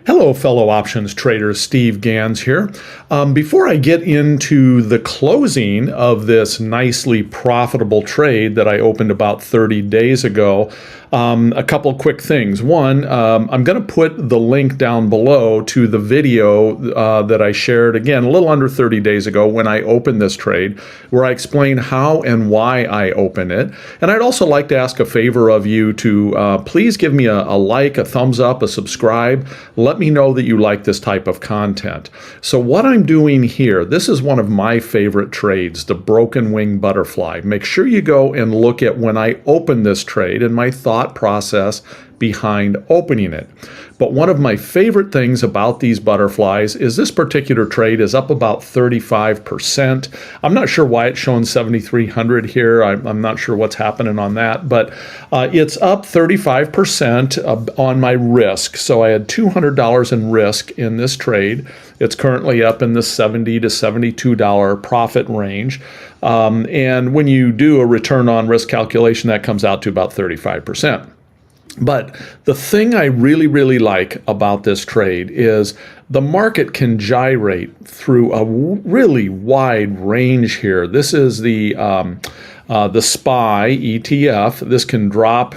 Hello, fellow options traders. Steve Ganz here. Before I get into the closing of this nicely profitable trade that I opened about 30 days ago, a couple of quick things. One, I'm going to put the link down below to the video that I shared, again, a little under 30 days ago when I opened this trade, where I explain how and why I open it. And I'd also like to ask a favor of you to please give me a like, a thumbs up, a subscribe. Let me know that you like this type of content. So what I'm doing here, this is one of my favorite trades, the broken wing butterfly. Make sure you go and look at when I opened this trade and my thought process behind opening it. But one of my favorite things about these butterflies is this particular trade is up about 35%. I'm not sure why it's showing 7,300 here. I'm not sure what's happening on that, but it's up 35% on my risk. So I had $200 in risk in this trade. It's currently up in the $70 to $72 profit range. And when you do a return on risk calculation, that comes out to about 35%. But the thing I really like about this trade is the market can gyrate through a really wide range here. This is the SPY ETF. This can drop,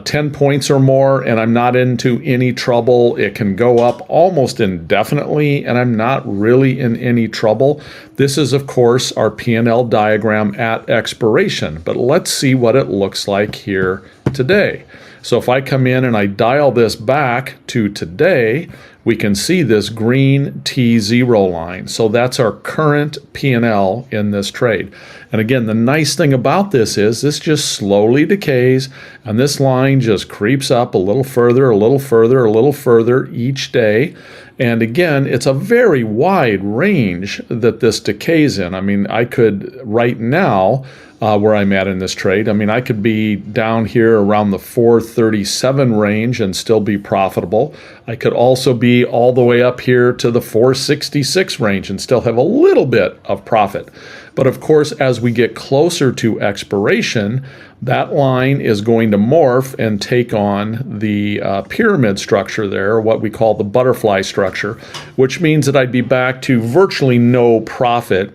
10 points or more, and I'm not into any trouble. It can go up almost indefinitely, and I'm not really in any trouble. This is, of course, our P&L diagram at expiration, but let's see what it looks like here today. So if I come in and I dial this back to today, we can see this green T0 line. So that's our current P&L in this trade. And again, the nice thing about this is this just slowly decays, and this line just creeps up a little further, a little further, a little further each day. And again, it's a very wide range that this decays in. I mean, I could right now, where I'm at in this trade, I could be down here around the 437 range and still be profitable. I could also be all the way up here to the 466 range and still have a little bit of profit. But of course, as we get closer to expiration, that line is going to morph and take on the pyramid structure there, what we call the butterfly structure, which means that I'd be back to virtually no profit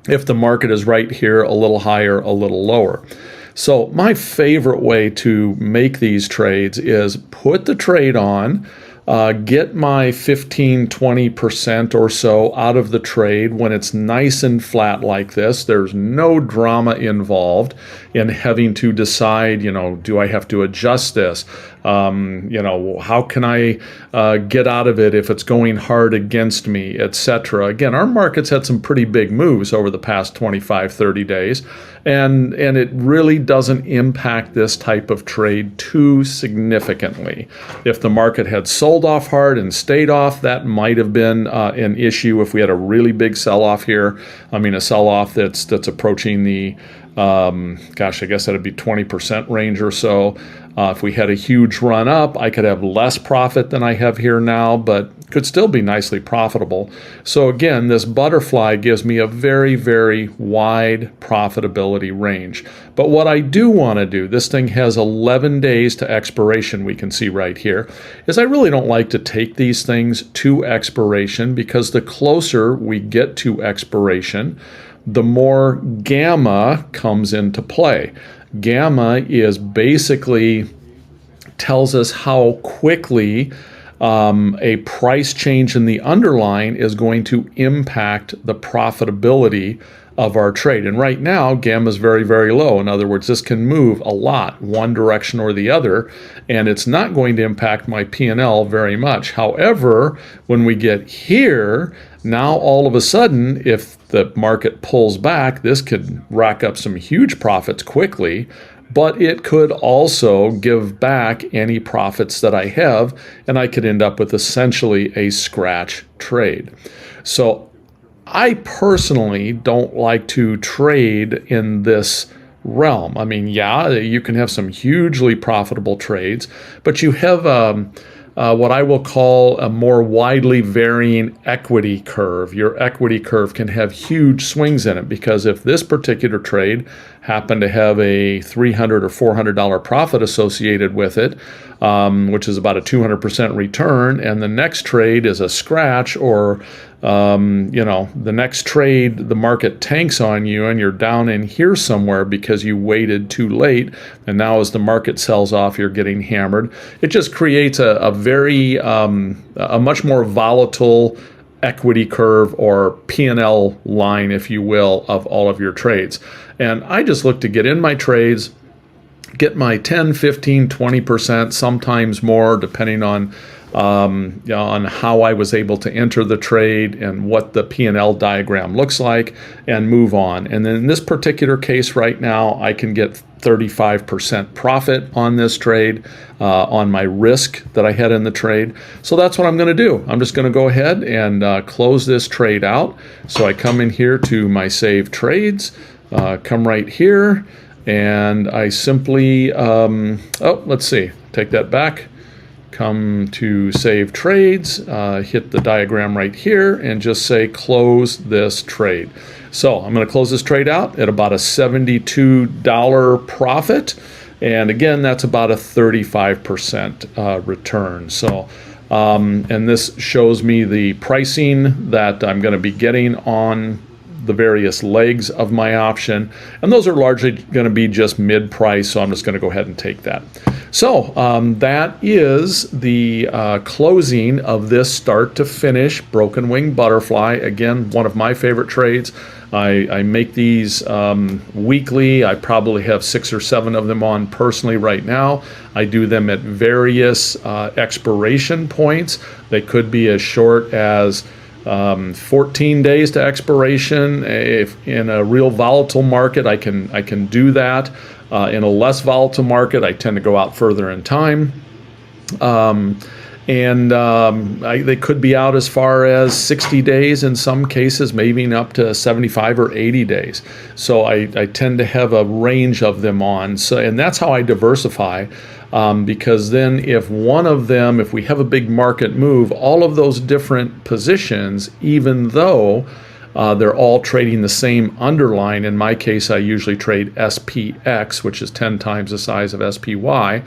if the market is right here, a little higher, a little lower. So my favorite way to make these trades is put the trade on, get my 15-20% or so out of the trade when it's nice and flat like this. There's no drama involved in having to decide, do I have to adjust this? How can I get out of it if it's going hard against me, etc. Again, our market's had some pretty big moves over the past 25, 30 days, and it really doesn't impact this type of trade too significantly. If the market had sold off hard and stayed off, that might have been an issue if we had a really big sell-off here. A sell-off that's approaching the I guess that'd be 20% range or so. If we had a huge run up, I could have less profit than I have here now, but could still be nicely profitable. So again, this butterfly gives me a very, very wide profitability range. But what I do want to do, this thing has 11 days to expiration, we can see right here, is I really don't like to take these things to expiration, because the closer we get to expiration, the more gamma comes into play. Gamma is basically tells us how quickly a price change in the underlying is going to impact the profitability of our trade. And right now, gamma is very, very low. In other words, this can move a lot, one direction or the other, and it's not going to impact my P&L very much. However, when we get here, now all of a sudden, if the market pulls back, this could rack up some huge profits quickly, but it could also give back any profits that I have, and I could end up with essentially a scratch trade. So I personally don't like to trade in this realm. Yeah, you can have some hugely profitable trades, but you have what I will call a more widely varying equity curve. Your equity curve can have huge swings in it, because if this particular trade happen to have a $300 or $400 profit associated with it, which is about a 200% return, and the next trade is a scratch, or the next trade, the market tanks on you and you're down in here somewhere because you waited too late, and now as the market sells off, you're getting hammered. It just creates a much more volatile equity curve, or P&L line, if you will, of all of your trades. And I just look to get in my trades, get my 10, 15, 20%, sometimes more, depending on how I was able to enter the trade and what the P&L diagram looks like, and move on. And then in this particular case right now, I can get 35% profit on this trade, on my risk that I had in the trade. So that's what I'm going to do. I'm just going to go ahead and close this trade out. So I come in here to my save trades, come right here, and I simply, let's see, take that back. Come to save trades, hit the diagram right here, and just say close this trade. So I'm going to close this trade out at about a $72 profit, and again, that's about a 35% return. So and this shows me the pricing that I'm going to be getting on the various legs of my option, and those are largely going to be just mid-price, so I'm just going to go ahead and take that. So that is the closing of this start to finish broken wing butterfly. Again, one of my favorite trades. I make these weekly. I probably have 6 or 7 of them on personally right now. I do them at various expiration points. They could be as short as 14 days to expiration. If in a real volatile market, I can do that. In a less volatile market, I tend to go out further in time. They could be out as far as 60 days in some cases, maybe up to 75 or 80 days. So I tend to have a range of them on. So, and that's how I diversify. Because then if we have a big market move, all of those different positions, even though they're all trading the same underlying, in my case, I usually trade SPX, which is 10 times the size of SPY,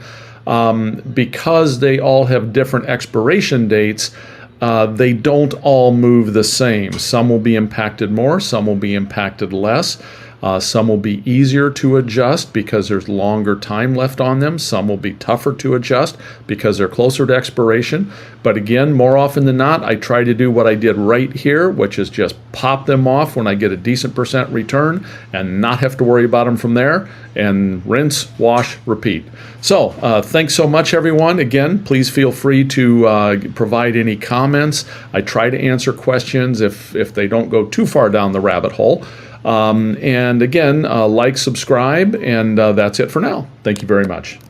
because they all have different expiration dates, they don't all move the same. Some will be impacted more, some will be impacted less. Some will be easier to adjust because there's longer time left on them. Some will be tougher to adjust because they're closer to expiration. But again, more often than not, I try to do what I did right here, which is just pop them off when I get a decent percent return and not have to worry about them from there, and rinse, wash, repeat. So thanks so much, everyone. Again, please feel free to provide any comments. I try to answer questions if they don't go too far down the rabbit hole. And again, like, subscribe, and that's it for now. Thank you very much.